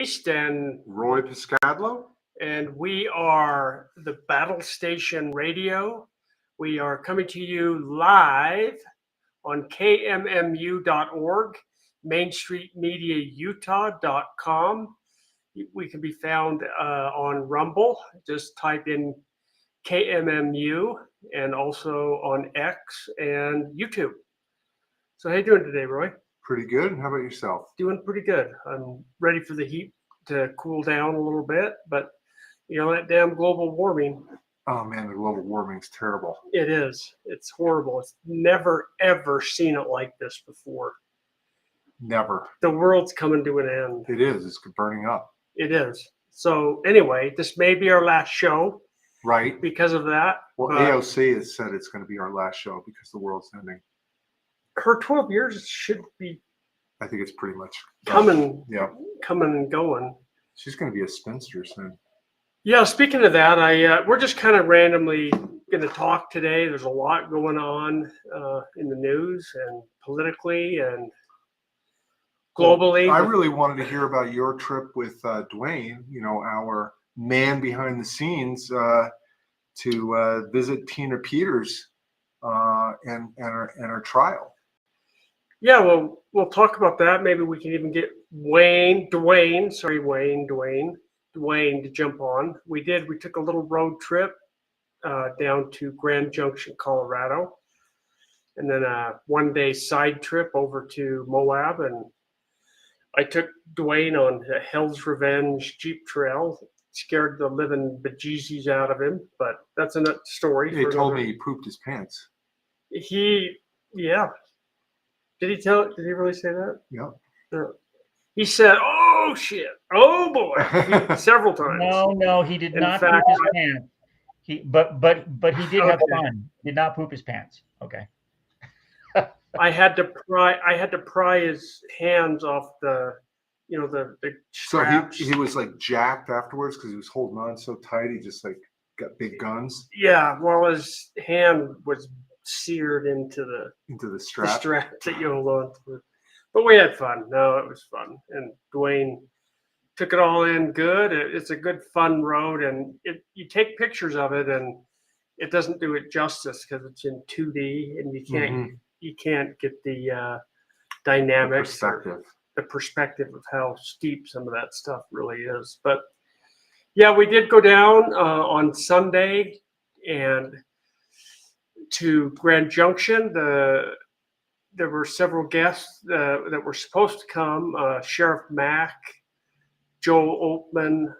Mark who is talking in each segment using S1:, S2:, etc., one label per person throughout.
S1: Aste and
S2: Roy Piskadlo.
S1: And we are the Battlestation Radio. We are coming to you live on KMMU.org, MainStreetMediaUtah.com. We can be found on Rumble. Just type in KMMU, and also on X and YouTube. So how you doing today, Roy?
S2: Pretty good. How about yourself?
S1: Doing pretty good. I'm ready for the heat to cool down a little bit, but that damn global warming.
S2: Oh man, the global warming's terrible.
S1: It is. It's horrible. It's never ever seen it like this before.
S2: Never.
S1: The world's coming to an end.
S2: It is. It's burning up.
S1: It is. So anyway, this may be our last show.
S2: Right.
S1: Because of that.
S2: Well, AOC has said it's going to be our last show because the world's ending.
S1: Her 12 years should be.
S2: I think it's pretty much
S1: coming.
S2: Yeah.
S1: Coming and going.
S2: She's going to be a spinster soon.
S1: Yeah. Speaking of that, we're just kind of randomly going to talk today. There's a lot going on in the news and politically and globally.
S2: Well, I really wanted to hear about your trip with Dwayne. Our man behind the scenes to visit Tina Peters and our trial.
S1: Yeah, well, we'll talk about that. Maybe we can even get Dwayne to jump on. We took a little road trip down to Grand Junction, Colorado, and then a one-day side trip over to Moab, and I took Dwayne on a Hell's Revenge Jeep trail. Scared the living bejesus out of him, but that's another story.
S2: He told me he pooped his pants.
S1: Yeah. Did he really say that?
S2: Yeah.
S1: He said, "Oh shit! Oh boy!" several times.
S3: No, he did not poop his pants. But he did have fun. Did not poop his pants. Okay.
S1: I had to pry his hands off the straps.
S2: So he was like jacked afterwards because he was holding on so tight. He just like got big guns.
S1: Yeah, well, his hand was seared into the strap that you hold on to. But we had fun. No, it was fun, and Dwayne took it all in good. It's a good fun road, and you take pictures of it, and it doesn't do it justice because it's in 2D, and you can't get the dynamics. The perspective of how steep some of that stuff really is. But yeah, we did go down on Sunday and to Grand Junction. There were several guests that were supposed to come. Sheriff Mack, Joel Oatman.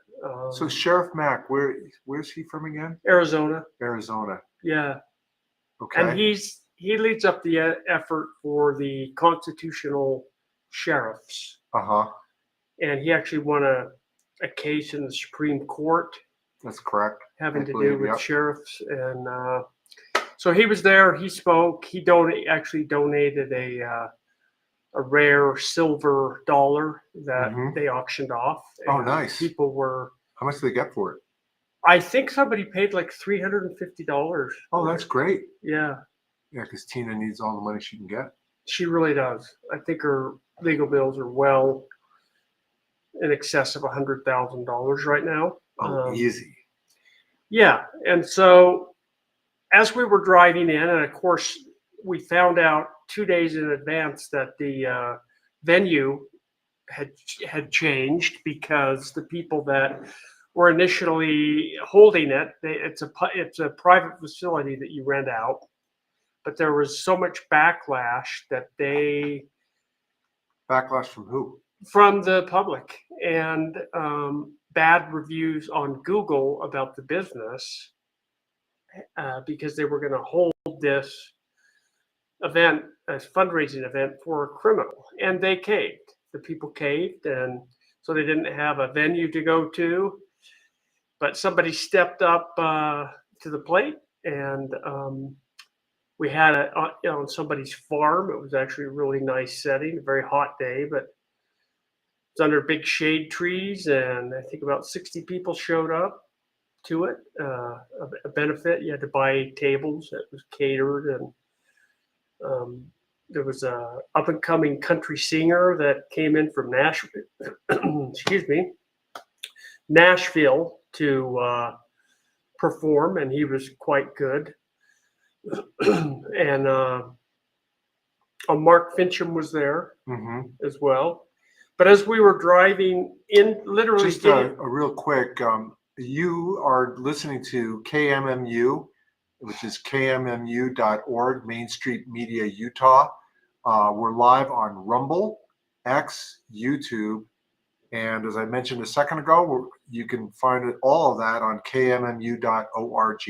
S2: So Sheriff Mack, where's he from again?
S1: Arizona. Yeah.
S2: Okay.
S1: And he leads up the effort for the constitutional sheriffs. And he actually won a case in the Supreme Court.
S2: That's correct.
S1: Having to do with sheriffs. And so he was there. He spoke. He actually donated a rare silver dollar that they auctioned off.
S2: Oh, nice.
S1: People were.
S2: How much did they get for it?
S1: I think somebody paid like $350.
S2: Oh, that's great.
S1: Yeah.
S2: Yeah, because Tina needs all the money she can get.
S1: She really does. I think her legal bills are well in excess of $100,000 right now.
S2: Oh, easy.
S1: Yeah. And so as we were driving in, and of course, we found out 2 days in advance that the venue had changed because the people that were initially holding it, it's a private facility that you rent out. But there was so much backlash that
S2: Backlash from who?
S1: From the public, and bad reviews on Google about the business because they were going to hold this event, a fundraising event for a criminal, and they caved. The people caved, and so they didn't have a venue to go to. But somebody stepped up to the plate, and we had it on somebody's farm. It was actually a really nice setting, a very hot day, but it's under big shade trees, and I think about 60 people showed up to it. A benefit, you had to buy tables that was catered, and there was a up and coming country singer that came in from Nashville, excuse me, Nashville to perform, and he was quite good. And Mark Fincham was there as well. But as we were driving in, literally,
S2: just a real quick, you are listening to KMMU, which is kmmu.org, Main Street Media, Utah. We're live on Rumble, X, YouTube, and as I mentioned a second ago, you can find all of that on kmmu.org.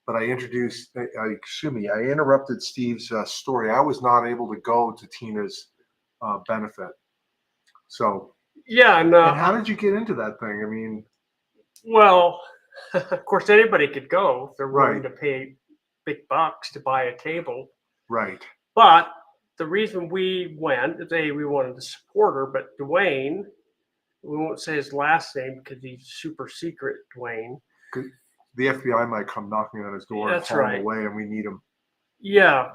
S2: But I interrupted Steve's story. I was not able to go to Tina's benefit. So
S1: yeah,
S2: and how did you get into that thing? I mean,
S1: well, of course, anybody could go if they're willing
S2: Right.
S1: to pay big bucks to buy a table.
S2: right.
S1: But the reason we went is we wanted to support her, but Dwayne, we won't say his last name because he's super secret, Dwayne.
S2: The FBI might come knocking on his door
S1: That's
S2: and haul
S1: right.
S2: him away, and we need him.
S1: Yeah,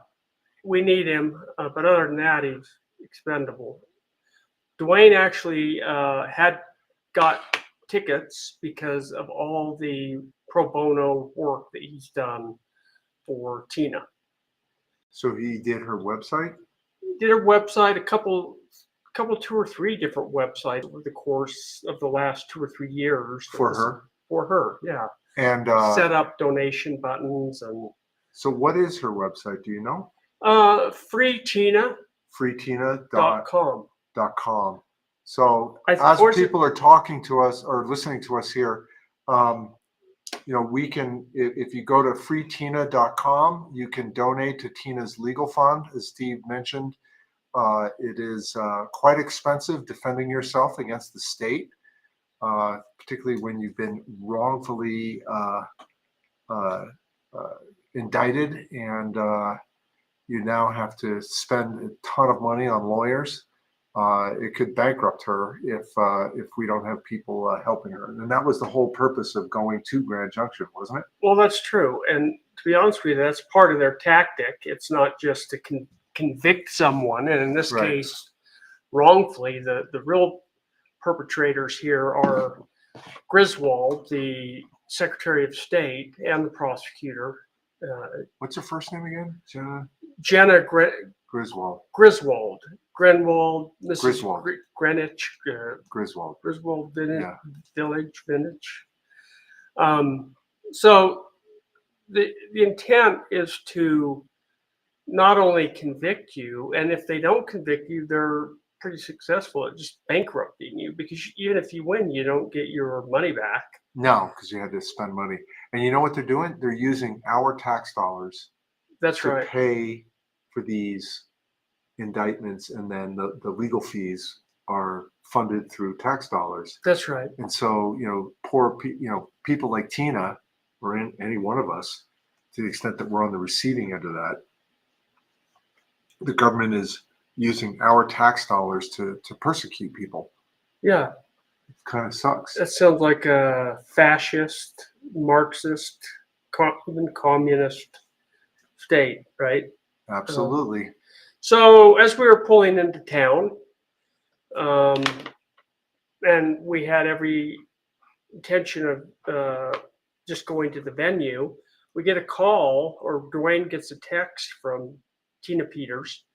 S1: we need him, but other than that, he's expendable. Dwayne actually had got tickets because of all the pro bono work that he's done for Tina.
S2: So he did her website?
S1: He did her website, a couple, 2 or 3 different websites over the course of the last 2 or 3 years.
S2: For her?
S1: For her, yeah.
S2: And
S1: Set up donation buttons and.
S2: So what is her website? Do you know?
S1: Freetina.com.
S2: freetina.com. So
S1: As
S2: people are talking to us or listening to us here, we can, if you go to freetina.com, you can donate to Tina's legal fund, as Steve mentioned. It is quite expensive defending yourself against the state, particularly when you've been wrongfully indicted and you now have to spend a ton of money on lawyers. It could bankrupt her if we don't have people helping her. And that was the whole purpose of going to Grand Junction, wasn't it?
S1: Well, that's true. And to be honest with you, that's part of their tactic. It's not just to convict someone. And in this
S2: Right.
S1: case, wrongfully, the real perpetrators here are Griswold, the Secretary of State, and the prosecutor.
S2: What's her first name again?
S1: Jenna
S2: Griswold.
S1: Griswold, Mrs.
S2: Griswold.
S1: Greenwich,
S2: Griswold.
S1: Griswold Village. So the intent is to not only convict you, and if they don't convict you, they're pretty successful at just bankrupting you, because even if you win, you don't get your money back.
S2: No, because you had to spend money. And you know what they're doing? They're using our tax dollars to pay for these indictments, and then the legal fees are funded through tax dollars.
S1: That's right.
S2: And so, poor people like Tina, or any one of us, to the extent that we're on the receiving end of that, the government is using our tax dollars to persecute people.
S1: Yeah.
S2: It kind of sucks.
S1: That sounds like a fascist, Marxist, even communist state, right?
S2: Absolutely.
S1: So as we were pulling into town, and we had every intention of just going to the venue, we get a call, or Dwayne gets a text from Tina Peters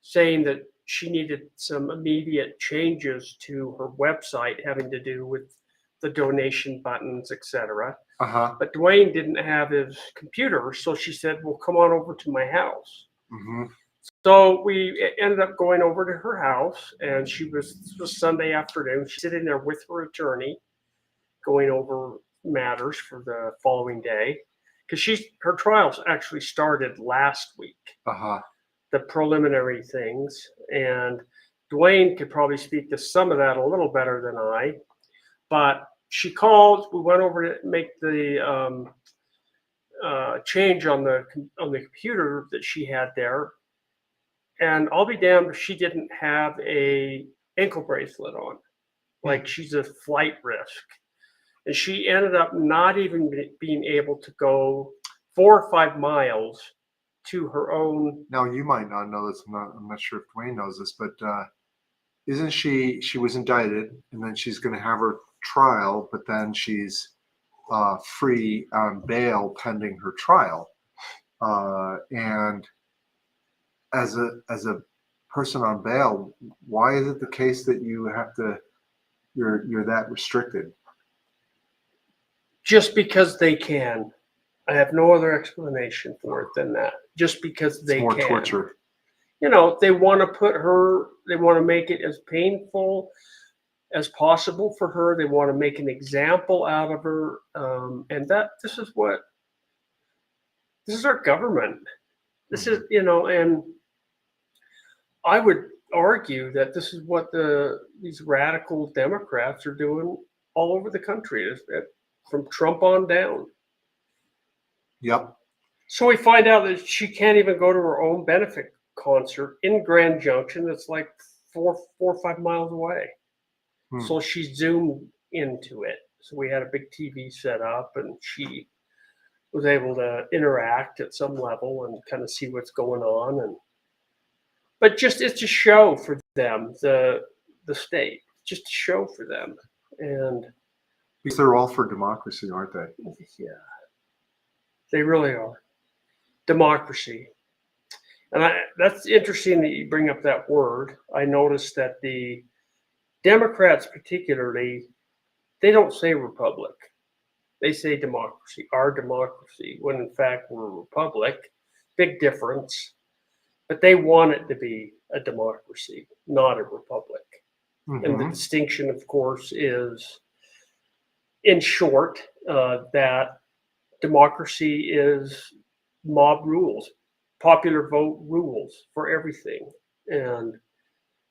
S1: saying that she needed some immediate changes to her website having to do with the donation buttons, etc. But Dwayne didn't have his computer, so she said, well, come on over to my house.
S2: Mm-hmm.
S1: So we ended up going over to her house, and this was Sunday afternoon. She's sitting there with her attorney, going over matters for the following day, because her trials actually started last week. The preliminary things, and Dwayne could probably speak to some of that a little better than I. But she called. We went over to make the change on the computer that she had there. And I'll be damned if she didn't have a ankle bracelet on, like she's a flight risk. And she ended up not even being able to go 4 or 5 miles to her own.
S2: Now, you might not know this. I'm not sure if Dwayne knows this, but isn't she was indicted, and then she's going to have her trial, but then she's free on bail pending her trial. And as a person on bail, why is it the case that you're that restricted?
S1: Just because they can. I have no other explanation for it than that. Just because they
S2: It's more
S1: can.
S2: torture.
S1: You know, they want to make it as painful as possible for her. They want to make an example out of her. And this is our government. This is, and I would argue that this is what these radical Democrats are doing all over the country, from Trump on down.
S2: Yep.
S1: So we find out that she can't even go to her own benefit concert in Grand Junction. That's like 4 or 5 miles away. So she zoomed into it. So we had a big TV set up, and she was able to interact at some level and kind of see what's going on. But just it's a show for them, the state, just a show for them. And
S2: Because they're all for democracy, aren't they?
S1: yeah, they really are. Democracy. And that's interesting that you bring up that word. I noticed that the Democrats particularly, they don't say republic. They say democracy, our democracy, when in fact we're a republic. Big difference. But they want it to be a democracy, not a republic. Mm-hmm. And the distinction, of course, is, in short, that democracy is mob rules, popular vote rules for everything. And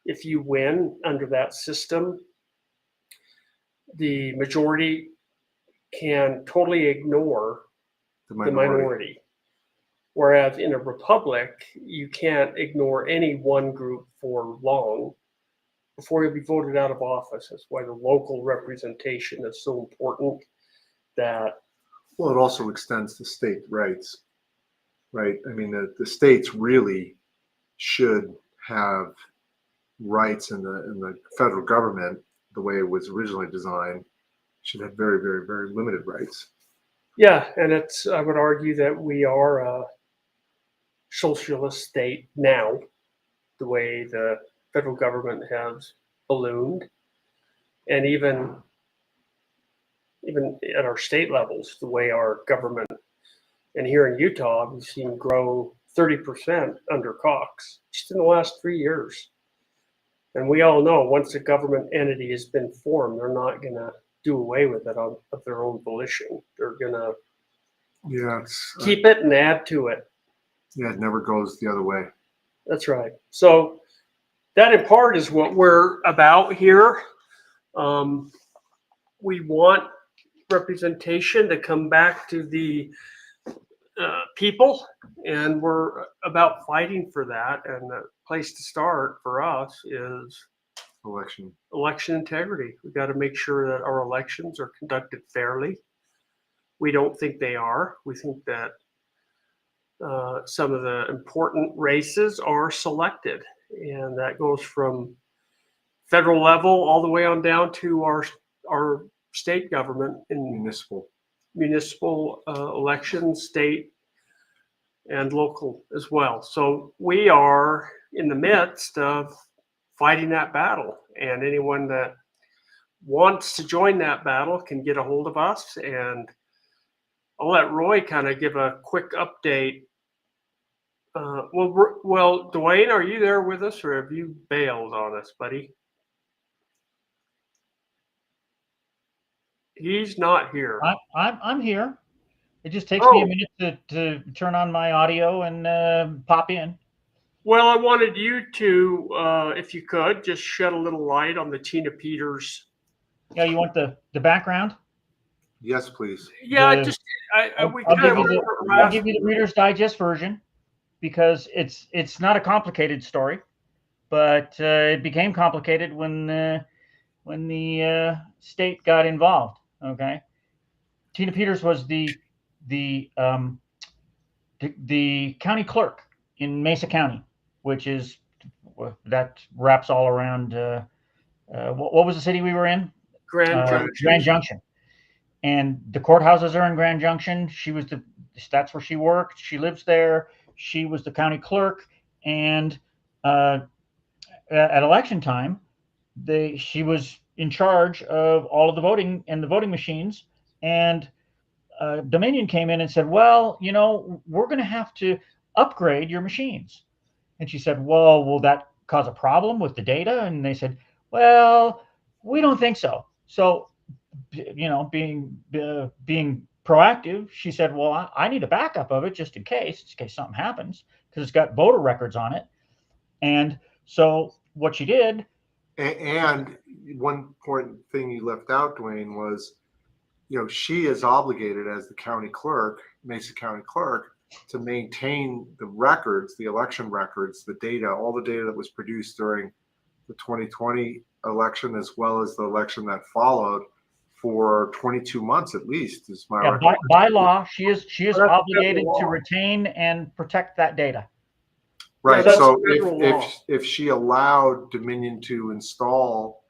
S1: if you win under that system, the majority can totally ignore the minority. Whereas in a republic, you can't ignore any one group for long before you'll be voted out of office. That's why the local representation is so important.
S2: Well, it also extends to state rights, right? I mean, the states really should have rights in the federal government, the way it was originally designed, should have very, very, very limited rights.
S1: Yeah, and I would argue that we are a socialist state now, the way the federal government has ballooned, and even at our state levels, the way our government, and here in Utah, we've seen grow 30% under Cox just in the last 3 years. And we all know once a government entity has been formed, they're not going to do away with it of their own volition. They're going to keep it and add to it.
S2: Yeah, it never goes the other way.
S1: That's right. So that in part is what we're about here. We want representation to come back to the people, and we're about fighting for that. And the place to start for us is election integrity. We got to make sure that our elections are conducted fairly. We don't think they are. We think that some of the important races are selected, and that goes from federal level all the way on down to our state government in municipal elections, state and local as well. So we are in the midst of fighting that battle, and anyone that wants to join that battle can get a hold of us. And I'll let Roy kind of give a quick update. Well, Dwayne, are you there with us, or have you bailed on us, buddy? He's not here.
S3: I'm here. It just takes me a minute to turn on my audio and pop in.
S1: Well, I wanted you to, if you could, just shed a little light on the Tina Peters.
S3: Yeah, you want the background?
S2: Yes, please.
S1: Yeah,
S3: I'll give you the Reader's Digest version, because it's not a complicated story, but it became complicated when the state got involved. Okay, Tina Peters was the the county clerk in Mesa County, which is that wraps all around. What was the city we were in?
S1: Grand Junction.
S3: Grand Junction. And the courthouses are in Grand Junction. That's where she worked. She lives there. She was the county clerk, and at election time, she was in charge of all of the voting and the voting machines. And Dominion came in and said, well, we're going to have to upgrade your machines. And she said, well, will that cause a problem with the data? And they said, well, we don't think so. So, being proactive, she said, well, I need a backup of it just in case something happens, because it's got voter records on it. And so what she did.
S2: And one important thing you left out, Dwayne, was, she is obligated as the county clerk, Mesa County clerk, to maintain the records, the election records, the data, all the data that was produced during the 2020 election, as well as the election that followed, for 22 months at least, is my recollection.
S3: By law, she is obligated to retain and protect that data.
S2: Right. So if she allowed Dominion to install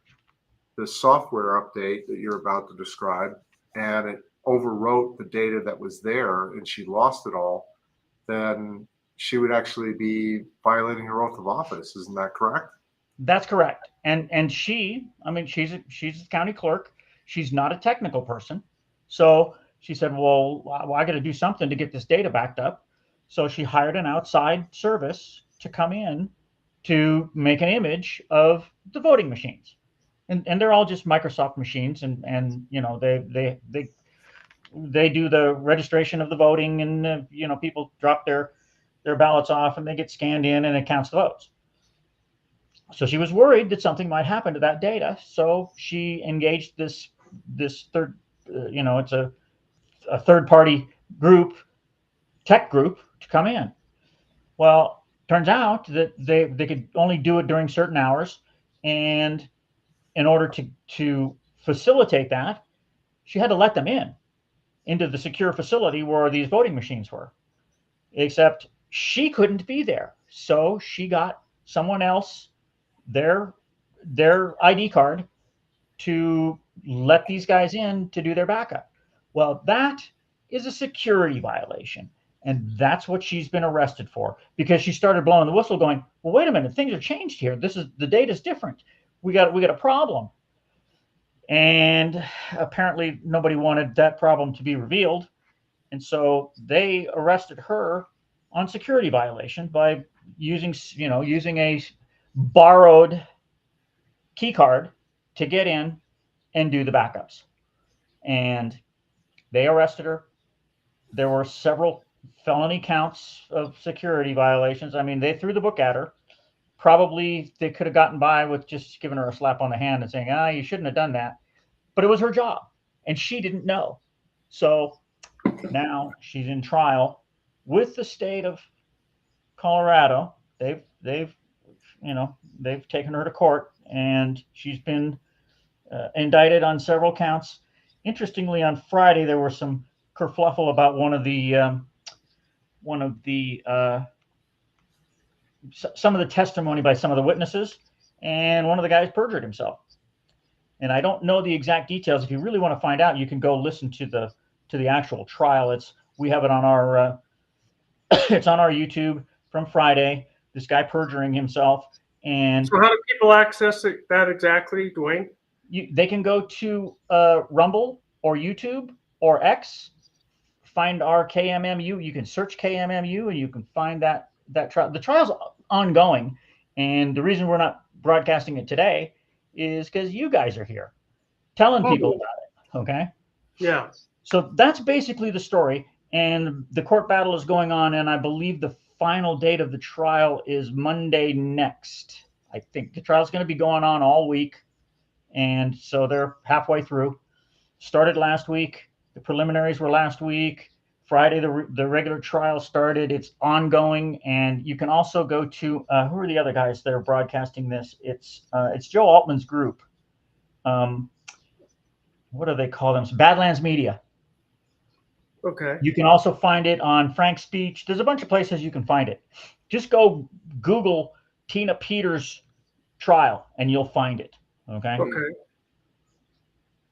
S2: the software update that you're about to describe, and it overwrote the data that was there, and she lost it all, then she would actually be violating her oath of office. Isn't that correct?
S3: That's correct. And she's the county clerk. She's not a technical person. So she said, well, I got to do something to get this data backed up. So she hired an outside service to come in to make an image of the voting machines. And they're all just Microsoft machines. And they do the registration of the voting, and, people drop their ballots off and they get scanned in and it counts the votes. So she was worried that something might happen to that data. So she engaged this third, it's a third party group, tech group, to come in. Well, turns out that they could only do it during certain hours. And in order to facilitate that, she had to let them into the secure facility where these voting machines were. Except she couldn't be there. So she got someone else their ID card to let these guys in to do their backup. Well, that is a security violation. And that's what she's been arrested for, because she started blowing the whistle going, well, wait a minute, things have changed here. The data's different. We got a problem. And apparently nobody wanted that problem to be revealed. And so they arrested her on security violation by using a borrowed key card to get in and do the backups. And they arrested her. There were several felony counts of security violations. I mean, they threw the book at her. Probably they could have gotten by with just giving her a slap on the hand and saying, you shouldn't have done that. But it was her job, and she didn't know. So now she's in trial with the state of Colorado. They've taken her to court, and she's been indicted on several counts. Interestingly, on Friday there was some kerfluffle about some of the testimony by some of the witnesses, and one of the guys perjured himself. And I don't know the exact details. If you really want to find out, you can go listen to the actual trial. We have it on our it's on our YouTube from Friday. This guy perjuring himself. And
S1: so how do people access that exactly, Dwayne?
S3: They can go to Rumble or YouTube or X, find our KMMU. You can search KMMU and you can find that trial. The trial's ongoing, and the reason we're not broadcasting it today is because you guys are here telling people about it. Okay.
S1: Yeah.
S3: So that's basically the story, and the court battle is going on, and I believe the final date of the trial is Monday next. I think the trial is going to be going on all week, and so they're halfway through. Started last week. The preliminaries were last week. Friday, the regular trial started. It's ongoing, and you can also go to who are the other guys that are broadcasting this? It's Joe Altman's group. What do they call them? Badlands Media.
S1: Okay.
S3: You can also find it on Frank's Speech. There's a bunch of places you can find it. Just go Google Tina Peters trial and you'll find it. Okay.
S1: Okay.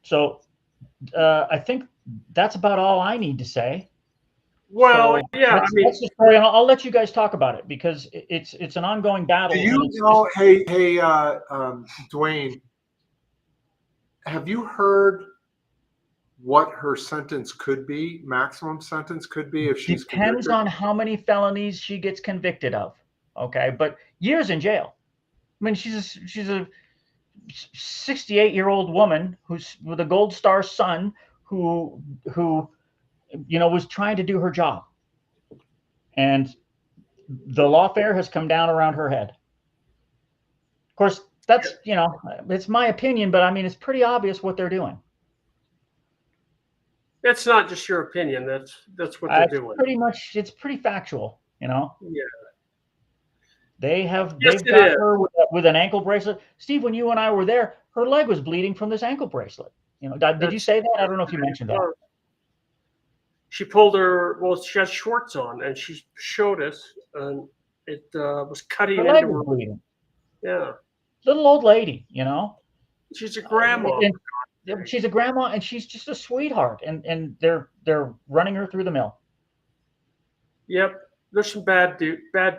S3: So I think that's about all I need to say.
S1: Well,
S3: So
S1: yeah, I mean,
S3: that's the story, and I'll let you guys talk about it because it's an ongoing battle.
S2: Do you know? Hey, Dwayne, have you heard what her sentence could be? Maximum sentence could be if she's
S3: depends
S2: convicted?
S3: on how many felonies she gets convicted of. Okay, but years in jail. I mean, she's a 68-year-old woman who's with a Gold Star son who was trying to do her job, and the lawfare has come down around her head. Of course, that's it's my opinion, but I mean it's pretty obvious what they're doing.
S1: it's not just your opinion. That's what they're doing.
S3: It's pretty factual.
S1: Yeah.
S3: They've
S1: Yes,
S3: got her with an ankle bracelet. Steve, when you and I were there, her leg was bleeding from this ankle bracelet. Did you say that? I don't know if you mentioned that.
S1: She pulled her. Well, she had shorts on, and she showed us, and it was cutting
S3: Her leg
S1: into
S3: was
S1: her.
S3: bleeding.
S1: Yeah.
S3: Little old lady,
S1: She's a grandma.
S3: She's a grandma, and she's just a sweetheart. And they're running her through the mill.
S1: Yep. There's some bad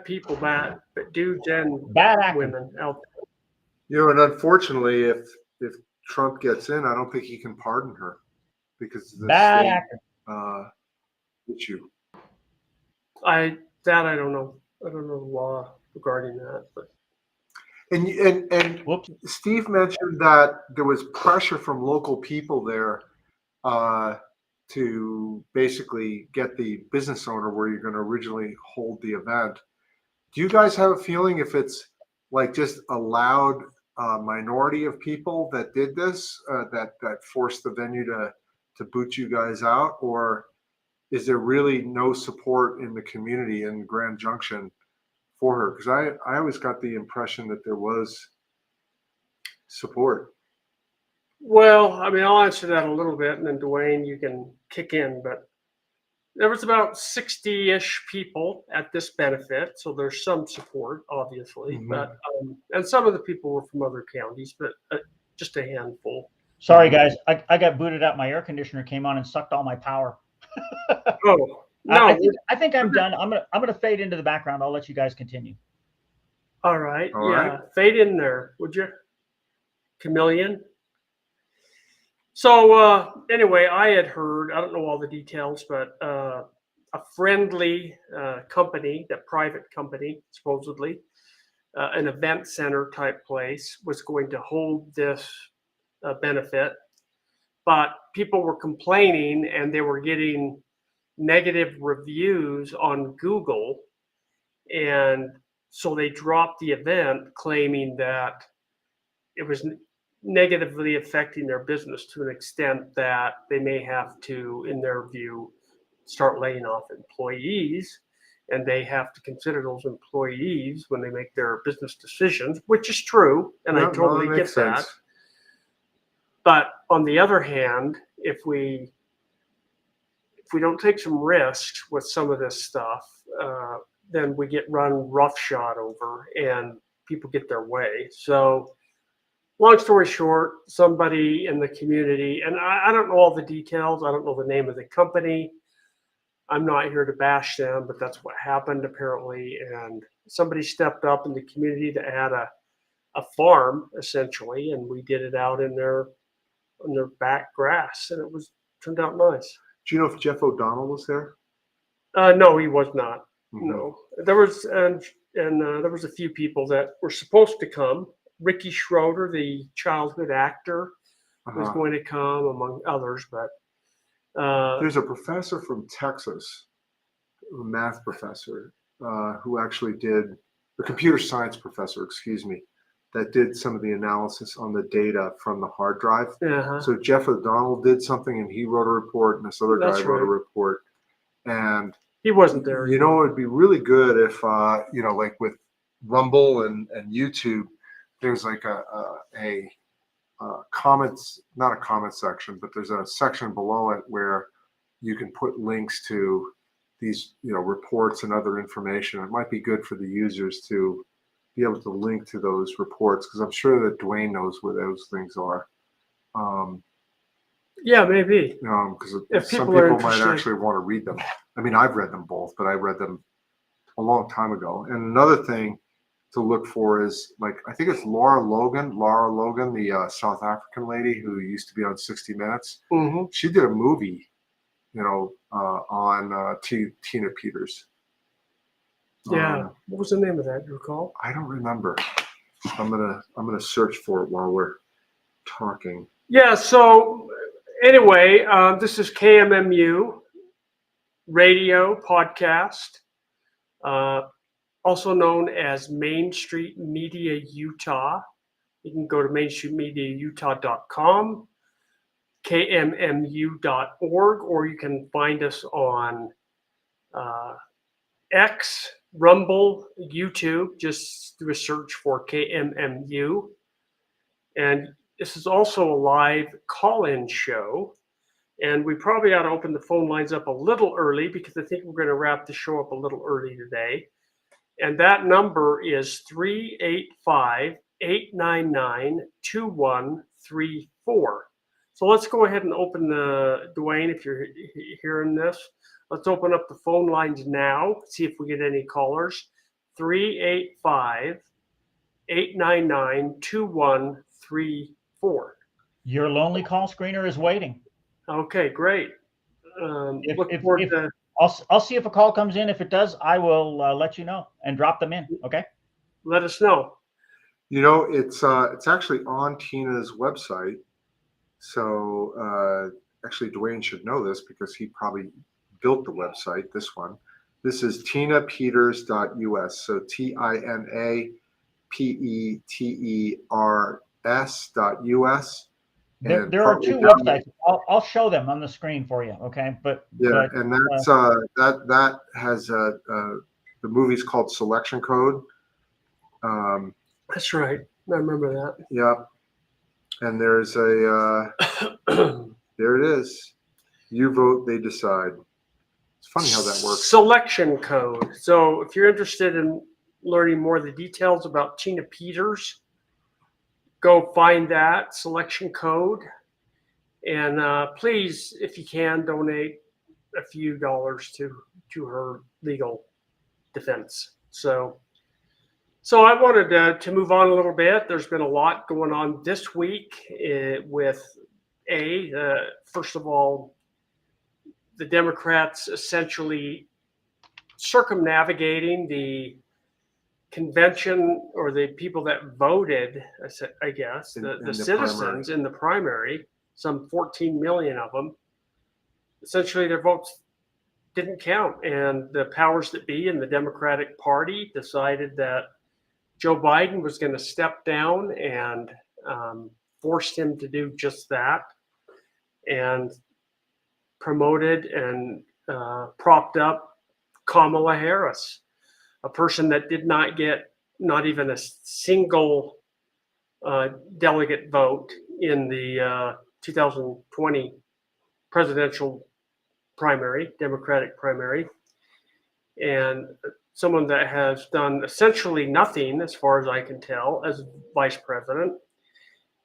S1: people, bad dudes and
S3: Bad acting.
S1: women out there.
S2: And unfortunately, if Trump gets in, I don't think he can pardon her because of the
S3: Bad
S2: state
S3: acting.
S2: issue.
S1: I don't know. I don't know the law regarding that, but.
S2: And
S3: Whoops.
S2: Steve mentioned that there was pressure from local people there to basically get the business owner where you're going to originally hold the event. Do you guys have a feeling if it's like just a loud minority of people that did this, that forced the venue to boot you guys out, or is there really no support in the community in Grand Junction for her? Because I always got the impression that there was support.
S1: Well, I mean, I'll answer that a little bit, and then Dwayne, you can kick in. But there was about 60-ish people at this benefit, so there's some support, obviously.
S2: Mhm.
S1: But and some of the people were from other counties, but just a handful.
S3: Sorry, guys. I got booted out. My air conditioner came on and sucked all my power.
S1: Oh no!
S3: I think I'm done. I'm gonna fade into the background. I'll let you guys continue.
S1: All right.
S2: All
S1: yeah.
S2: right.
S1: Fade in there, would you? Chameleon. So anyway, I had heard, I don't know all the details, but a friendly company, that private company, supposedly, an event center type place, was going to hold this benefit. But people were complaining and they were getting negative reviews on Google. And so they dropped the event, claiming that it was negatively affecting their business to an extent that they may have to, in their view, start laying off employees. And they have to consider those employees when they make their business decisions, which is true. And I totally get that. But on the other hand, if we don't take some risks with some of this stuff, then we get run roughshod over and people get their way. So long story short, somebody in the community, and I don't know all the details. I don't know the name of the company. I'm not here to bash them, but that's what happened apparently. And somebody stepped up in the community to add a farm essentially, and we did it out in their back grass, and it turned out nice.
S2: Do you know if Jeff O'Donnell was there?
S1: No, he was not.
S2: Mm-hmm.
S1: No, there was there was a few people that were supposed to come. Ricky Schroeder, the childhood actor, was going to come, among others. But
S2: there's a professor from Texas, a math professor, who actually did a computer science professor, excuse me, that did some of the analysis on the data from the hard drive.
S1: Uh-huh.
S2: So Jeff O'Donnell did something, and he wrote a report, and this other guy wrote a report, and
S1: he wasn't there.
S2: It would be really good if like with Rumble and YouTube, there's like a comments, not a comment section, but there's a section below it where you can put links to these, reports and other information. It might be good for the users to be able to link to those reports, because I'm sure that Dwayne knows where those things are.
S1: Yeah, maybe.
S2: Because
S1: If
S2: some
S1: people are
S2: people might
S1: interested.
S2: actually want to read them. I mean, I've read them both, but I read them a long time ago. And another thing to look for is, like, I think it's Laura Logan, the South African lady who used to be on 60 Minutes.
S1: Mm-hmm.
S2: She did a movie, on Tina Peters.
S1: Yeah. What was the name of that? Do you recall?
S2: I don't remember. I'm gonna search for it while we're talking.
S1: Yeah. So anyway, this is KMMU radio podcast, also known as Main Street Media Utah. You can go to mainstreetmediautah.com, kmmu.org, or you can find us on X, Rumble, YouTube. Just do a search for KMMU. And this is also a live call-in show. And we probably ought to open the phone lines up a little early, because I think we're going to wrap the show up a little early today. And that number is 385-899-2134. So let's go ahead and open Dwayne, if you're hearing this. Let's open up the phone lines now, see if we get any callers. 385-899-2134.
S3: Your lonely call screener is waiting.
S1: Okay, great. Look forward to.
S3: I'll see if a call comes in. If it does, I will let you know and drop them in. Okay.
S1: Let us know.
S2: It's actually on Tina's website. So actually, Dwayne should know this because he probably built the website. This one. This is tinapeters.us. So TINAPETERS.us.
S3: There are two websites. I'll show them on the screen for you. Okay.
S2: And that's that has the movie's called Selection Code.
S1: That's right. I remember that.
S2: Yeah. And there's a there it is. You vote, they decide. It's funny how that works.
S1: Selection Code. So if you're interested in learning more of the details about Tina Peters, go find that Selection Code. And please, if you can, donate a few dollars to her legal defense. So I wanted to move on a little bit. There's been a lot going on this week with first of all, the Democrats essentially circumnavigating the convention, or the people that voted, I guess, the citizens in the primary, some 14 million of them. Essentially, their votes didn't count, and the powers that be in the Democratic Party decided that Joe Biden was going to step down, and forced him to do just that, and promoted and propped up Kamala Harris, a person that did not get not even a single delegate vote in the 2020 presidential primary, Democratic primary, and someone that has done essentially nothing, as far as I can tell, as vice president.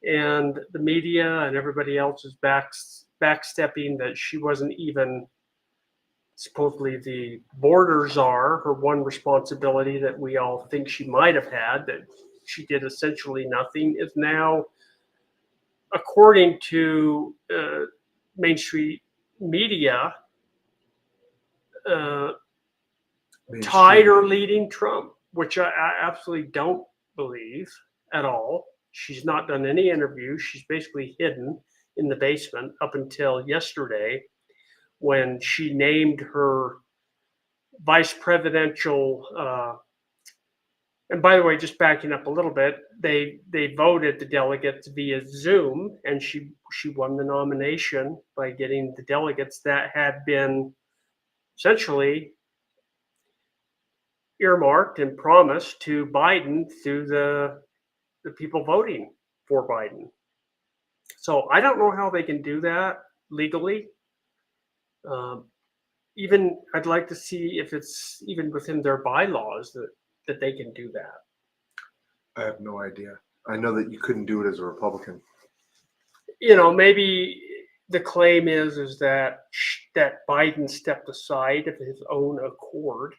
S1: And the media and everybody else is backstepping that she wasn't even supposedly the border czar, her one responsibility that we all think she might have had, that she did essentially nothing, is now, according to Main Street Media, tied or leading Trump, which I absolutely don't believe at all. She's not done any interviews. She's basically hidden in the basement up until yesterday, when she named her vice presidential. And by the way, just backing up a little bit, they voted the delegates via Zoom, and she won the nomination by getting the delegates that had been essentially earmarked and promised to Biden through the people voting for Biden. So I don't know how they can do that legally. Even I'd like to see if it's even within their bylaws that they can do that.
S2: I have no idea. I know that you couldn't do it as a Republican.
S1: Maybe the claim is that Biden stepped aside of his own accord,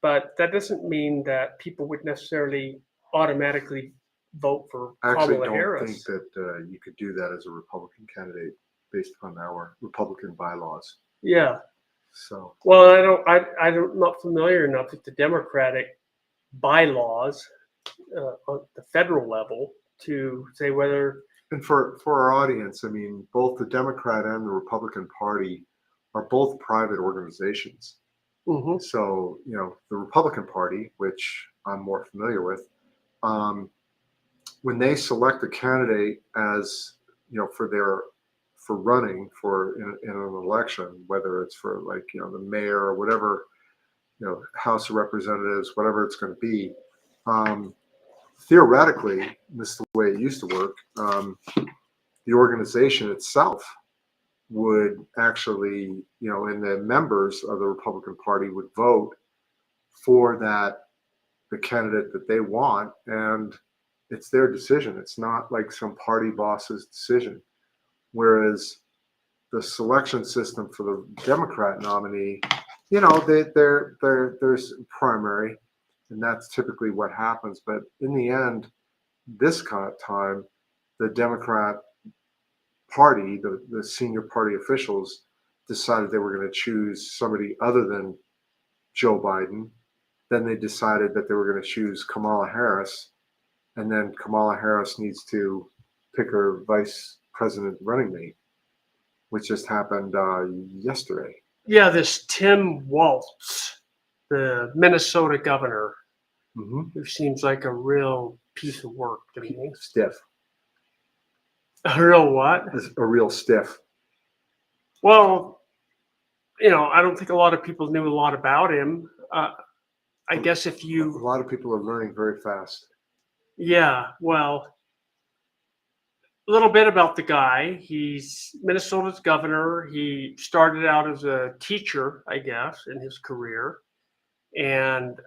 S1: but that doesn't mean that people would necessarily automatically vote for
S2: I actually
S1: Kamala
S2: don't
S1: Harris.
S2: think that you could do that as a Republican candidate based upon our Republican bylaws.
S1: Yeah.
S2: So.
S1: Well, I'm not familiar enough with the Democratic bylaws on the federal level to say whether.
S2: And for our audience, I mean, both the Democrat and the Republican Party are both private organizations.
S1: Mm-hmm.
S2: So, the Republican Party, which I'm more familiar with, when they select a candidate as, for running in an election, whether it's for the mayor or whatever, House of Representatives, whatever it's going to be, theoretically, this is the way it used to work, the organization itself would actually, and the members of the Republican Party would vote for the candidate that they want, and it's their decision. It's not like some party boss's decision. Whereas the selection system for the Democrat nominee, there's primary, and that's typically what happens. But in the end, this time, the Democrat Party, the senior party officials decided they were going to choose somebody other than Joe Biden. Then they decided that they were going to choose Kamala Harris, and then Kamala Harris needs to pick her vice president running mate, which just happened yesterday.
S1: Yeah, this Tim Walz, the Minnesota governor, who seems like a real piece of work to me.
S2: Stiff.
S1: A real what?
S2: A real stiff.
S1: Well, I don't think a lot of people knew a lot about him. I guess a
S2: lot of people are learning very fast.
S1: Yeah, well, a little bit about the guy. He's Minnesota's governor. He started out as a teacher, I guess, in his career. And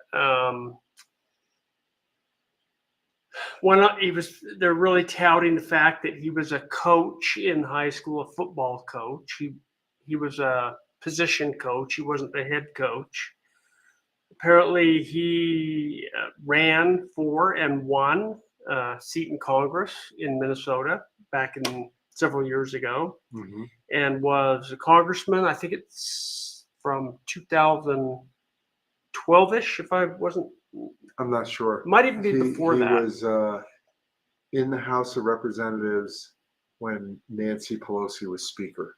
S1: they're really touting the fact that he was a coach in high school, a football coach. He was a position coach. He wasn't the head coach. Apparently, he ran for and won a seat in Congress in Minnesota back in several years ago, and was a congressman. I think it's from 2012-ish, if I wasn't.
S2: I'm not sure.
S1: Might even be before that.
S2: He was in the House of Representatives when Nancy Pelosi was Speaker.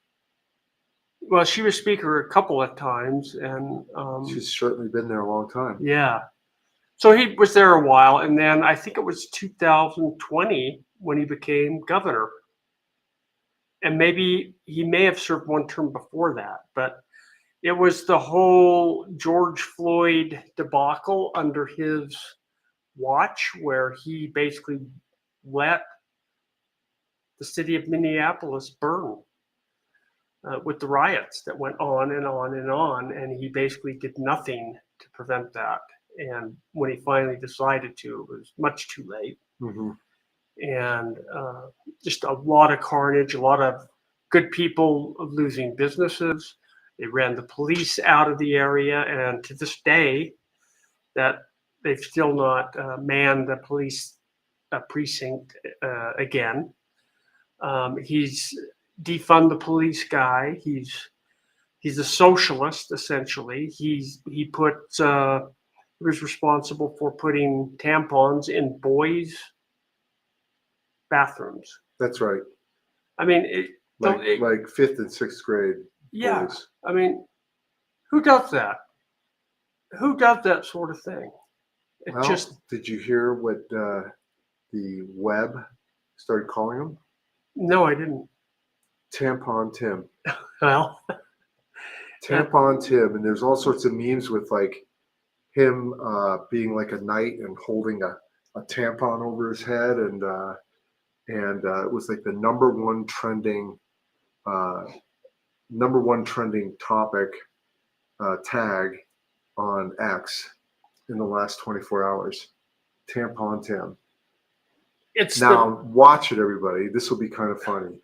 S1: Well, she was Speaker a couple of times, and
S2: she's certainly been there a long time.
S1: Yeah. So he was there a while, and then I think it was 2020 when he became governor. And maybe he may have served one term before that, but it was the whole George Floyd debacle under his watch, where he basically let the city of Minneapolis burn with the riots that went on and on and on, and he basically did nothing to prevent that. And when he finally decided to, it was much too late. And just a lot of carnage, a lot of good people losing businesses. They ran the police out of the area, and to this day, that they've still not manned the police precinct again. He's defund the police guy. He's a socialist, essentially. He was responsible for putting tampons in boys' bathrooms.
S2: That's right.
S1: I mean,
S2: like 5th and 6th grade.
S1: Yeah.
S2: Boys.
S1: I mean, who does that? Who does that sort of thing?
S2: Did you hear what the web started calling him?
S1: No, I didn't.
S2: Tampon Tim.
S1: Well,
S2: Tampon Tim, and there's all sorts of memes with him being like a knight and holding a tampon over his head, and it was like the #1 trending number one trending topic tag on X in the last 24 hours. Tampon Tim. Now, watch it, everybody. This will be kind of funny.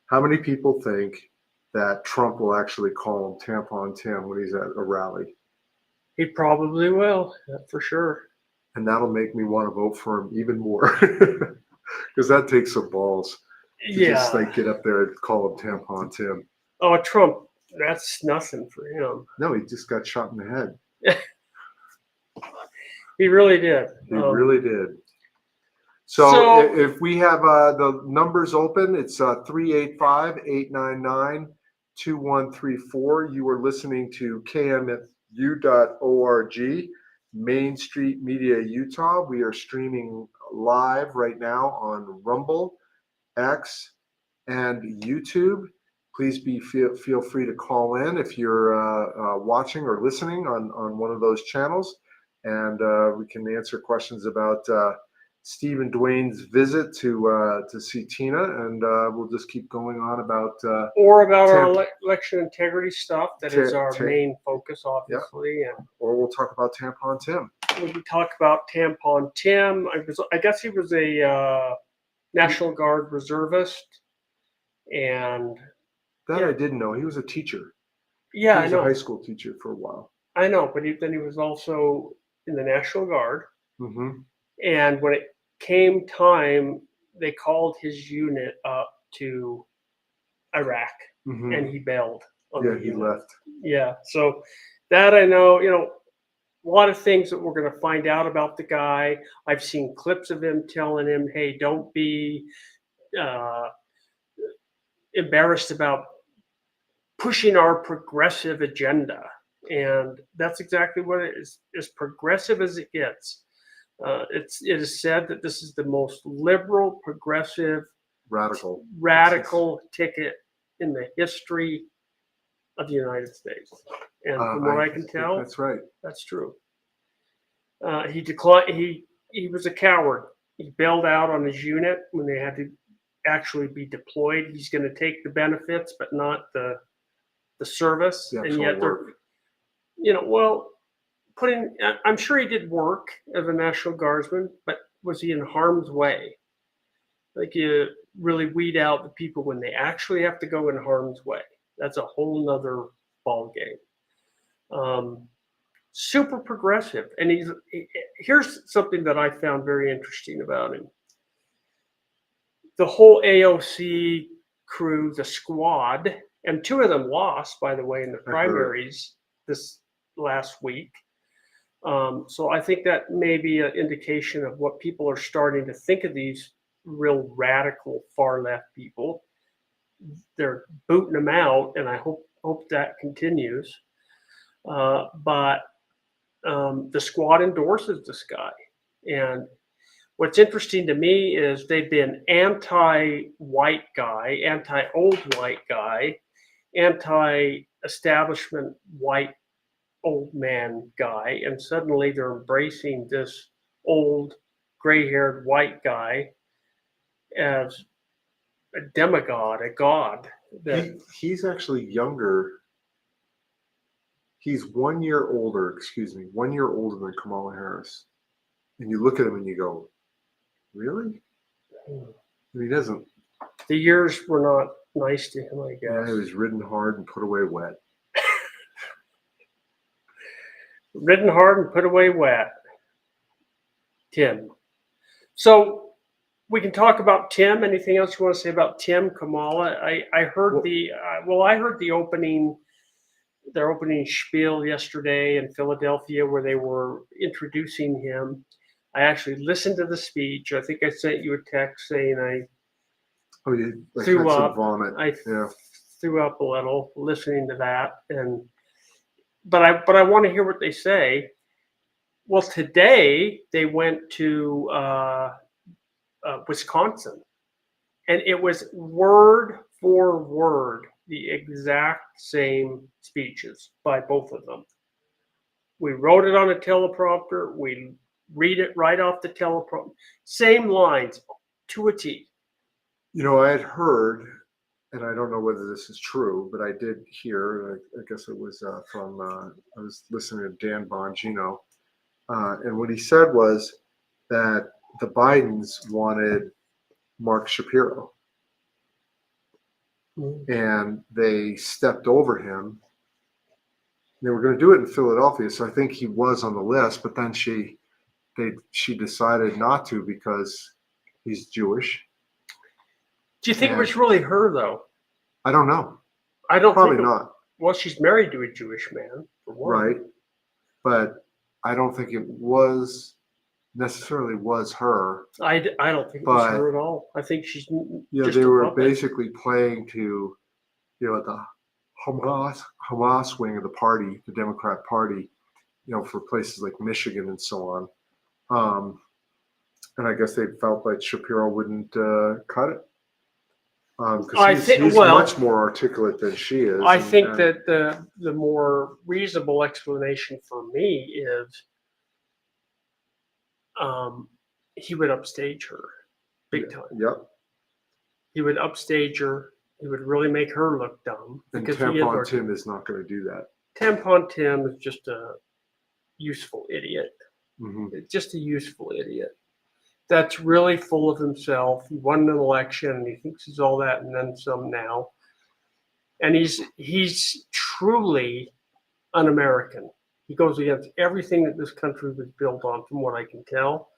S2: How many people think that Trump will actually call him Tampon Tim when he's at a rally?
S1: He probably will, for sure.
S2: And that'll make me want to vote for him even more. Because that takes some balls to just like get up there and call him Tampon Tim.
S1: Oh, Trump, that's nothing for him.
S2: No, he just got shot in the head.
S1: He really did.
S2: He really did. So if we have the numbers open, it's 385-899-2134. You are listening to KMMU.org, Main Street Media, Utah. We are streaming live right now on Rumble, X, and YouTube. Please feel free to call in if you're watching or listening on one of those channels, and we can answer questions about Steve and Dwayne's visit to see Tina, and we'll just keep going on about
S1: our election integrity stuff. That is our main focus, obviously,
S2: or we'll talk about Tampon Tim.
S1: We can talk about Tampon Tim. I guess he was a National Guard reservist, and
S2: that I didn't know. He was a teacher.
S1: Yeah,
S2: he was a high school teacher for a while.
S1: I know, but then he was also in the National Guard.
S2: Mm-hmm.
S1: And when it came time, they called his unit up to Iraq, and he bailed.
S2: He left.
S1: Yeah, so that I know, a lot of things that we're going to find out about the guy. I've seen clips of him telling him, hey, don't be embarrassed about pushing our progressive agenda. And that's exactly what it is, as progressive as it gets. It is said that this is the most liberal, progressive, radical ticket in the history of the United States. And from what I can tell,
S2: that's right.
S1: That's true. He declined. He was a coward. He bailed out on his unit when they had to actually be deployed. He's going to take the benefits, but not the service.
S2: The
S1: and yet they're, I'm sure he did work as a National Guardsman, but was he in harm's way? Like, you really weed out the people when they actually have to go in harm's way. That's a whole nother ball game. Super progressive. And here's something that I found very interesting about him. The whole AOC crew, the squad, and two of them lost, by the way, in the primaries this last week. So I think that may be an indication of what people are starting to think of these real radical far left people. They're booting them out, and I hope that continues. But the squad endorses this guy. And what's interesting to me is they've been anti-white guy, anti-old white guy, anti-establishment white old man guy, and suddenly they're embracing this old gray-haired white guy as a demigod, a god.
S2: He's actually younger. He's 1 year older, 1 year older than Kamala Harris. And you look at him and you go, really? And he doesn't.
S1: The years were not nice to him, I guess.
S2: Yeah, he was ridden hard and put away wet.
S1: Ridden hard and put away wet. Tim. So we can talk about Tim. Anything else you want to say about Tim, Kamala? I heard the opening, their opening spiel yesterday in Philadelphia where they were introducing him. I actually listened to the speech. I think I sent you a text saying I threw up.
S2: Vomit.
S1: I threw up a little listening to that, but I want to hear what they say. Well, today they went to Wisconsin, and it was word for word the exact same speeches by both of them. We wrote it on a teleprompter. We read it right off the teleprompter. Same lines to a T.
S2: I had heard and I don't know whether this is true, but I did hear, I guess it was from, I was listening to Dan Bongino, and what he said was that the Bidens wanted Mark Shapiro, and they stepped over him. They were going to do it in Philadelphia, so I think he was on the list, but then she decided not to because he's Jewish.
S1: Do you think it was really her, though?
S2: I don't know.
S1: I don't
S2: Probably
S1: think
S2: not.
S1: Well, she's married to a Jewish man, for one.
S2: Right. But I don't think it was necessarily was her.
S1: I don't think it was her at all. I think she's just
S2: they
S1: a
S2: were
S1: puppet.
S2: basically playing to, the Hamas wing of the party, the Democrat Party, for places like Michigan and so on. And I guess they felt like Shapiro wouldn't cut it. Because he's much more articulate than she is.
S1: I think that the more reasonable explanation for me is he would upstage her big time.
S2: Yep.
S1: He would upstage her. He would really make her look dumb.
S2: And Tampon Tim is not going to do that.
S1: Tampon Tim is just a useful idiot.
S2: Mm-hmm.
S1: Just a useful idiot. That's really full of himself. He won an election and he thinks he's all that and then some now. And he's truly un-American. He goes against everything that this country was built on, from what I can tell.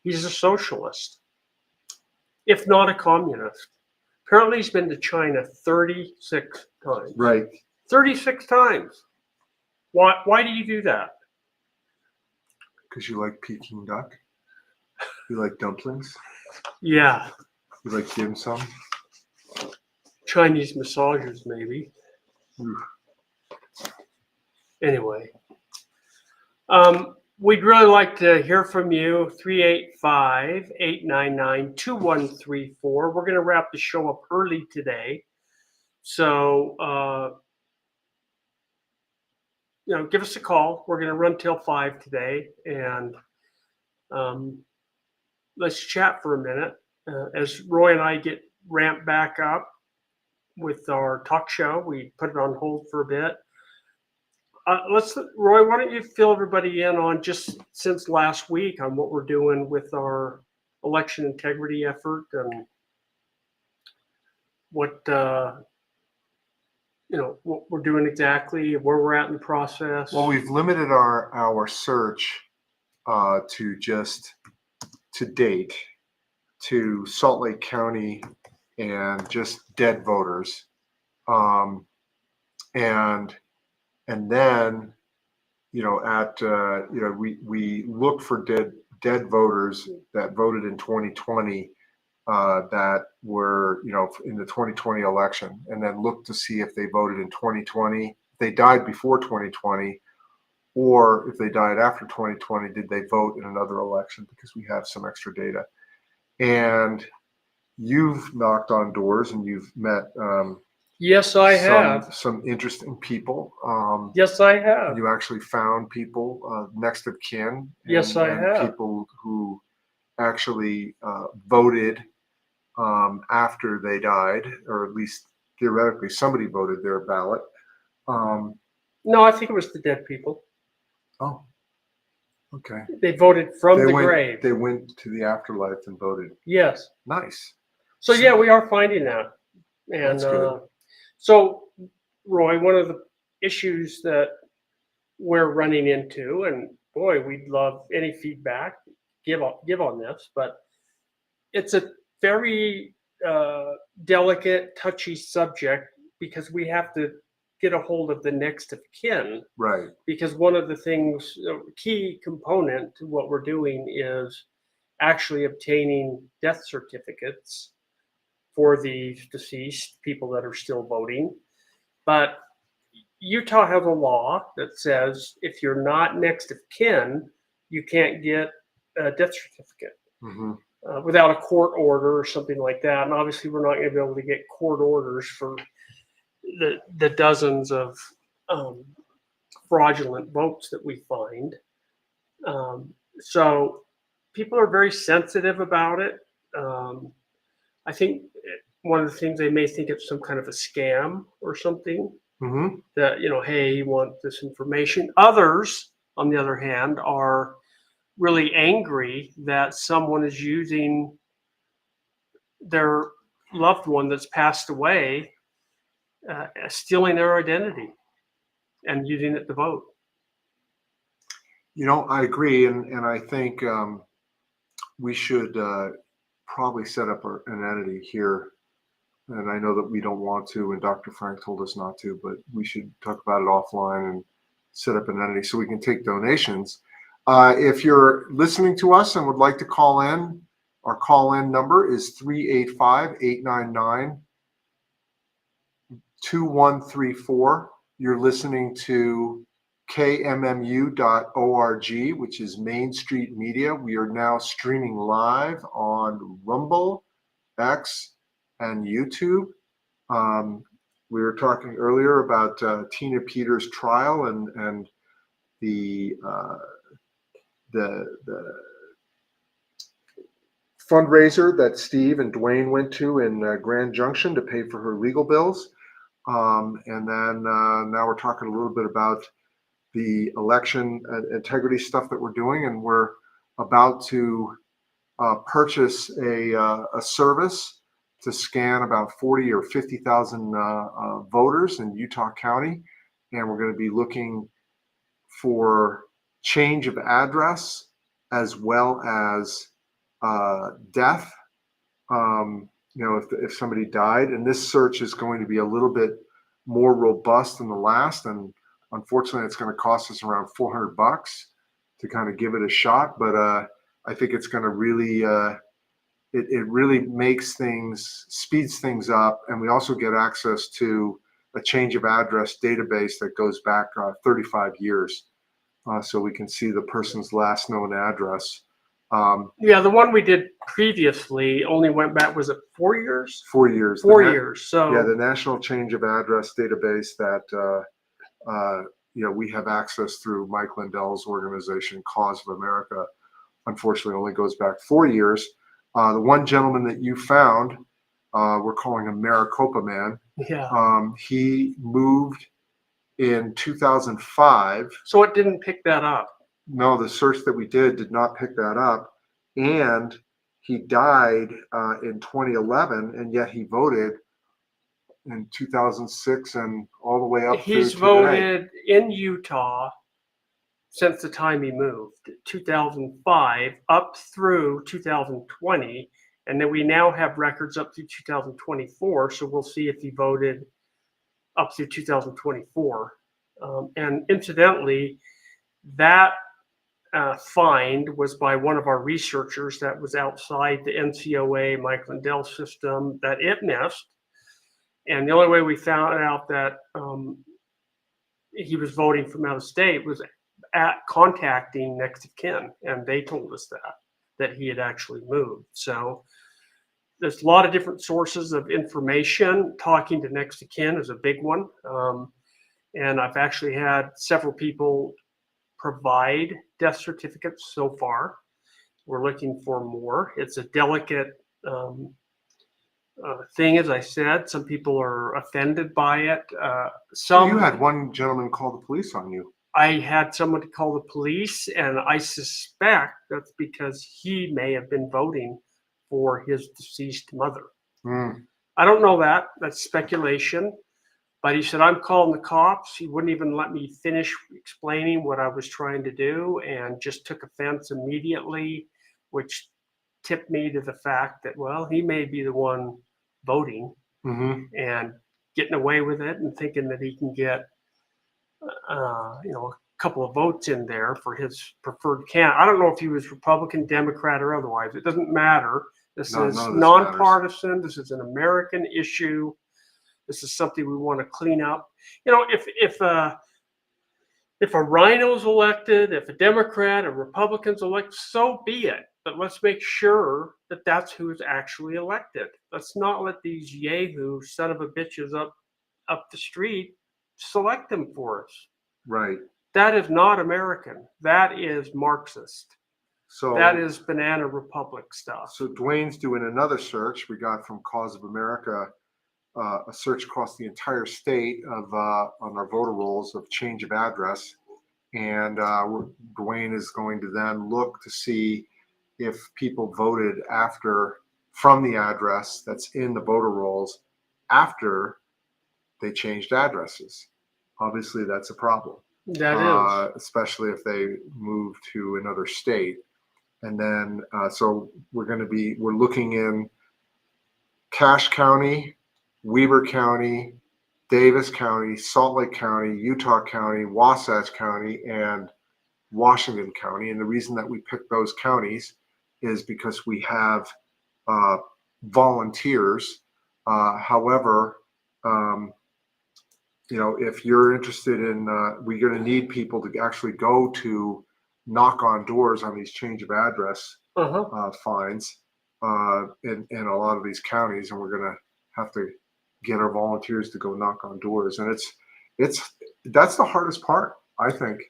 S1: He's a socialist, if not a communist. Apparently he's been to China 36 times.
S2: Right.
S1: 36 times. Why do you do that?
S2: Because you like Peking duck? You like dumplings?
S1: Yeah.
S2: You like dim sum?
S1: Chinese massagers, maybe.
S2: Oof.
S1: Anyway. We'd really like to hear from you. 385-899-2134. We're going to wrap the show up early today. So, give us a call. We're going to run till 5 today. And let's chat for a minute. As Roy and I get ramped back up with our talk show, we put it on hold for a bit. Roy, why don't you fill everybody in on, just since last week, on what we're doing with our election integrity effort and what we're doing exactly, where we're at in the process.
S2: Well, we've limited our search to date to Salt Lake County and just dead voters, and then we look for dead voters that voted in 2020 that were in the 2020 election, and then look to see if they voted in 2020, if they died before 2020, or if they died after 2020, did they vote in another election, because we have some extra data. And you've knocked on doors and you've met
S1: yes, I have
S2: some interesting people.
S1: Yes, I have.
S2: You actually found people next of kin.
S1: Yes, I have.
S2: People who actually voted after they died, or at least theoretically somebody voted their ballot.
S1: No, I think it was the dead people.
S2: Oh, okay.
S1: They voted from the grave.
S2: They went to the afterlife and voted.
S1: Yes.
S2: Nice.
S1: So yeah, we are finding that. And
S2: that's good.
S1: So, Roy, one of the issues that we're running into, and boy, we'd love any feedback, give on this, but it's a very delicate, touchy subject, because we have to get a hold of the next of kin.
S2: Right. Because
S1: one of the things, key component to what we're doing is actually obtaining death certificates for the deceased people that are still voting. But Utah has a law that says if you're not next of kin, you can't get a death certificate without a court order or something like that. And obviously we're not going to be able to get court orders for the dozens of fraudulent votes that we find. So people are very sensitive about it. I think one of the things they may think it's some kind of a scam or something.
S2: Mm-hmm.
S1: That, hey, you want this information. Others, on the other hand, are really angry that someone is using their loved one that's passed away, stealing their identity and using it to vote.
S2: I agree, and I think we should probably set up an entity here. And I know that we don't want to, and Dr. Frank told us not to, but we should talk about it offline and set up an entity so we can take donations. If you're listening to us and would like to call in, our call-in number is 385-899-2134. You're listening to KMMU.org, which is Main Street Media. We are now streaming live on Rumble, X, and YouTube. We were talking earlier about Tina Peters' trial and the fundraiser that Steve and Dwayne went to in Grand Junction to pay for her legal bills. And then now we're talking a little bit about the election integrity stuff that we're doing, and we're about to purchase a service to scan about 40 or 50,000 voters in Utah County, and we're going to be looking for change of address as well as death. If somebody died, and this search is going to be a little bit more robust than the last, and unfortunately, it's going to cost us around $400 to kind of give it a shot. But I think it's going to really it really speeds things up, and we also get access to a change of address database that goes back 35 years, so we can see the person's last known address.
S1: The one we did previously only went back, was it 4 years?
S2: 4 years.
S1: 4 years. So
S2: the National Change of Address database that we have access through Mike Lindell's organization, Cause of America, unfortunately only goes back 4 years. The one gentleman that you found, we're calling him Maricopa Man.
S1: Yeah.
S2: He moved in 2005.
S1: So it didn't pick that up.
S2: No, the search that we did not pick that up. And he died in 2011, and yet he voted in 2006 and all the way up
S1: He's
S2: through
S1: voted in Utah since the time he moved, 2005 up through 2020, and then we now have records up through 2024. So we'll see if he voted up through 2024. And incidentally, that find was by one of our researchers that was outside the NCOA Mike Lindell system that it missed. And the only way we found out that he was voting from out of state was at contacting next of kin, and they told us that he had actually moved. So there's a lot of different sources of information. Talking to next of kin is a big one, and I've actually had several people provide death certificates so far. We're looking for more. It's a delicate thing, as I said. Some people are offended by it.
S2: You had one gentleman call the police on you.
S1: I had someone to call the police, and I suspect that's because he may have been voting for his deceased mother. I don't know that. That's speculation. But he said, I'm calling the cops. He wouldn't even let me finish explaining what I was trying to do, and just took offense immediately, which tipped me to the fact that, well, he may be the one voting and getting away with it and thinking that he can get a couple of votes in there for his preferred candidate. I don't know if he was Republican, Democrat, or otherwise. It doesn't matter. This is nonpartisan. Matters. This is an American issue. This is something we want to clean up. If a rhino's elected, if a Democrat or Republican's elected, so be it. But let's make sure that that's who's actually elected. Let's not let these yahoo son of a bitches up the street select them for us.
S2: Right.
S1: That is not American. That is Marxist.
S2: So
S1: that is Banana Republic stuff.
S2: So Dwayne's doing another search. We got from Cause of America a search across the entire state of on our voter rolls of change of address, and Dwayne is going to then look to see if people voted from the address that's in the voter rolls after they changed addresses. Obviously, that's a problem.
S1: That is,
S2: especially if they move to another state. And then, so we're looking in Cache County, Weber County, Davis County, Salt Lake County, Utah County, Wasatch County, and Washington County. And the reason that we picked those counties is because we have volunteers. However, if you're interested in, we're going to need people to actually go to knock on doors on these change of address fines in a lot of these counties, and we're going to have to get our volunteers to go knock on doors, and that's the hardest part, I think.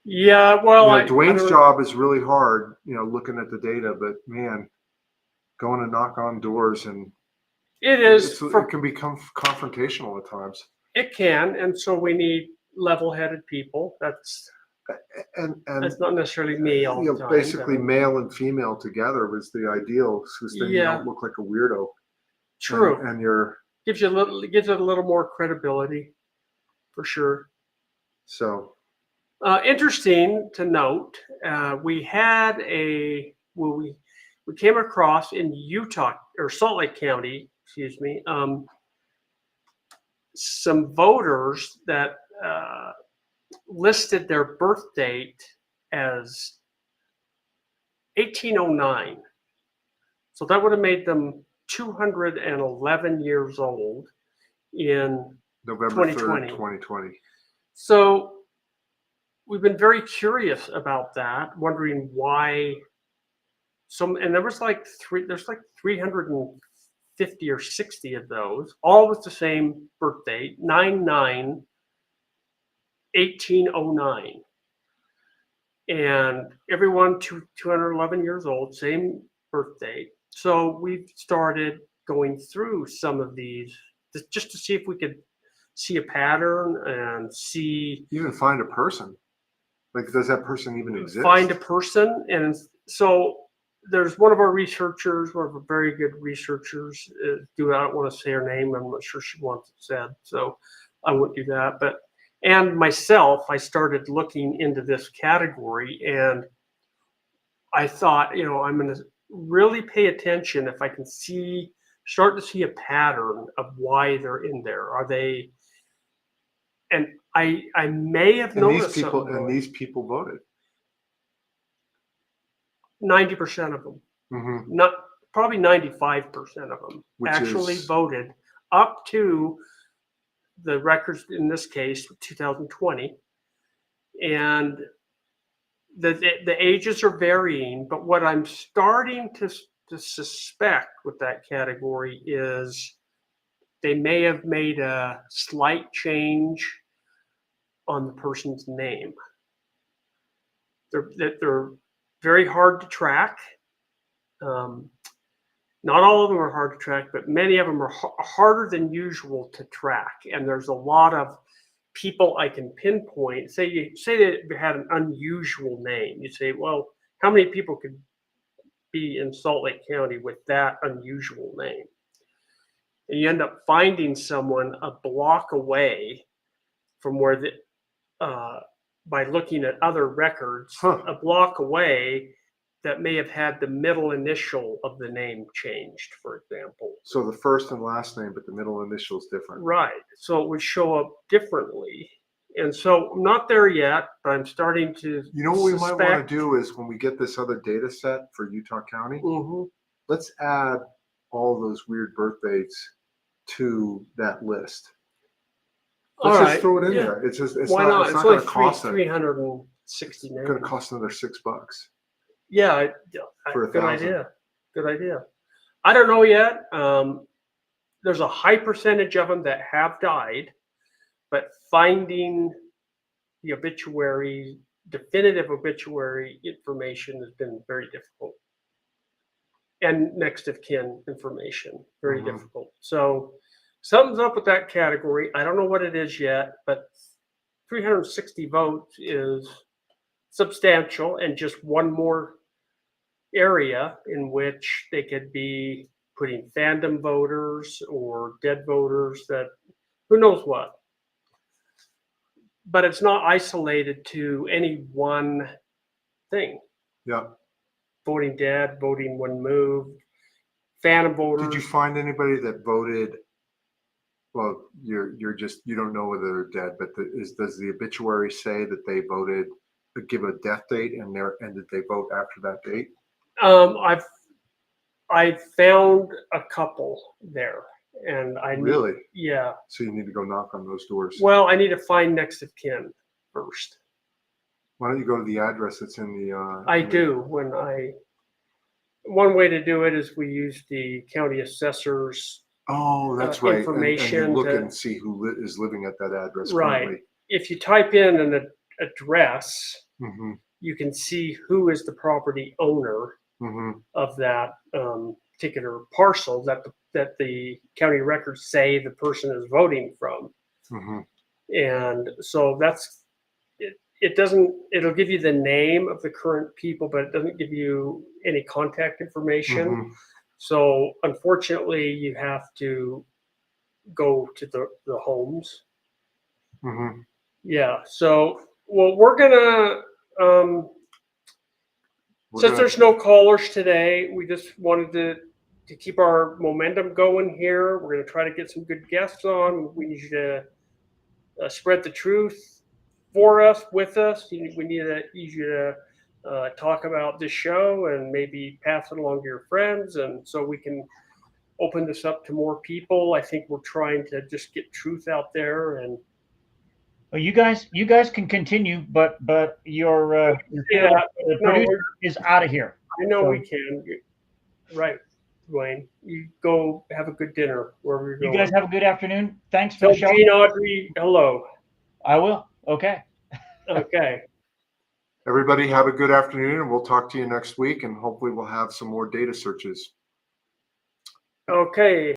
S1: Yeah, well,
S2: Dwayne's job is really hard, looking at the data, but man, going to knock on doors and it can become confrontational at times.
S1: It can, and so we need level-headed people. That's not necessarily me all the time.
S2: Basically, male and female together was the ideal, because then you don't look like a weirdo.
S1: True,
S2: and you're
S1: gives it a little more credibility, for sure.
S2: So
S1: interesting to note, we came across in Utah or Salt Lake County, excuse me, some voters that listed their birth date as 1809. So that would have made them 211 years old in
S2: November
S1: 2020.
S2: 3rd, 2020.
S1: So we've been very curious about that, wondering why and there's like 350 or 60 of those, all with the same birth date, 9/9/1809. And everyone 211 years old, same birth date. So we've started going through some of these just to see if we could see a pattern and see.
S2: Even find a person. Like, does that person even exist?
S1: Find a person. And so there's one of our researchers, one of our very good researchers. I don't want to say her name. I'm not sure she wants it said, so I won't do that. And myself, I started looking into this category, and I thought, I'm going to really pay attention if I can start to see a pattern of why they're in there. Are they? And I may have noticed
S2: these people voted.
S1: 90% of them,
S2: mm-hmm.
S1: Probably 95% of them actually voted up to the records, in this case, 2020. And the ages are varying, but what I'm starting to suspect with that category is they may have made a slight change on the person's name. They're very hard to track. Not all of them are hard to track, but many of them are harder than usual to track. And there's a lot of people I can pinpoint. Say that you had an unusual name. You say, well, how many people could be in Salt Lake County with that unusual name? And you end up finding someone a block away from where by looking at other records, a block away, that may have had the middle initial of the name changed, for example.
S2: So the first and last name, but the middle initial is different.
S1: Right. So it would show up differently. And so I'm not there yet, but I'm starting to
S2: what we might want to do is, when we get this other data set for Utah County, let's add all those weird birth dates to that list. Let's just throw it in there. It's not going to cost
S1: 360 names.
S2: It's going to cost another $6.
S1: Yeah, good idea. Good idea. I don't know yet. There's a high percentage of them that have died, but finding the obituary definitive obituary information has been very difficult. And next of kin information, very difficult. So something's up with that category. I don't know what it is yet, but 360 votes is substantial and just one more area in which they could be putting fandom voters or dead voters, that who knows what. But it's not isolated to any one thing.
S2: Yeah.
S1: Voting dead, voting when moved, phantom voters.
S2: Did you find anybody that voted? Well, you don't know whether they're dead, but does the obituary say that they voted, give a death date, and did they vote after that date?
S1: I found a couple there, and
S2: Really?
S1: Yeah.
S2: So you need to go knock on those doors.
S1: Well, I need to find next of kin first.
S2: Why don't you go to the address that's in the?
S1: One way to do it is we use the county assessor's.
S2: Oh, that's right.
S1: Information.
S2: And you look and see who is living at that address.
S1: Right.
S2: Currently.
S1: If you type in an address,
S2: Mm-hmm.
S1: you can see who is the property owner of that particular parcel that the county records say the person is voting from. And so that's it. It'll give you the name of the current people, but it doesn't give you any contact information. So unfortunately, you have to go to the homes. Yeah. So, well, we're gonna since there's no callers today, we just wanted to keep our momentum going here. We're gonna try to get some good guests on. We need you to spread the truth for us, with us. We need you to talk about this show and maybe pass it along to your friends, and so we can open this up to more people. I think we're trying to just get truth out there. And
S3: well, you guys can continue, but your producer is out of here.
S1: I know, so we can. Right, Dwayne. You go have a good dinner wherever you're going.
S3: You guys have a good afternoon. Thanks for the show.
S1: Gene Audrey, hello.
S3: I will. Okay.
S1: Okay.
S2: Everybody have a good afternoon, and we'll talk to you next week, and hopefully we'll have some more data searches.
S1: Okay.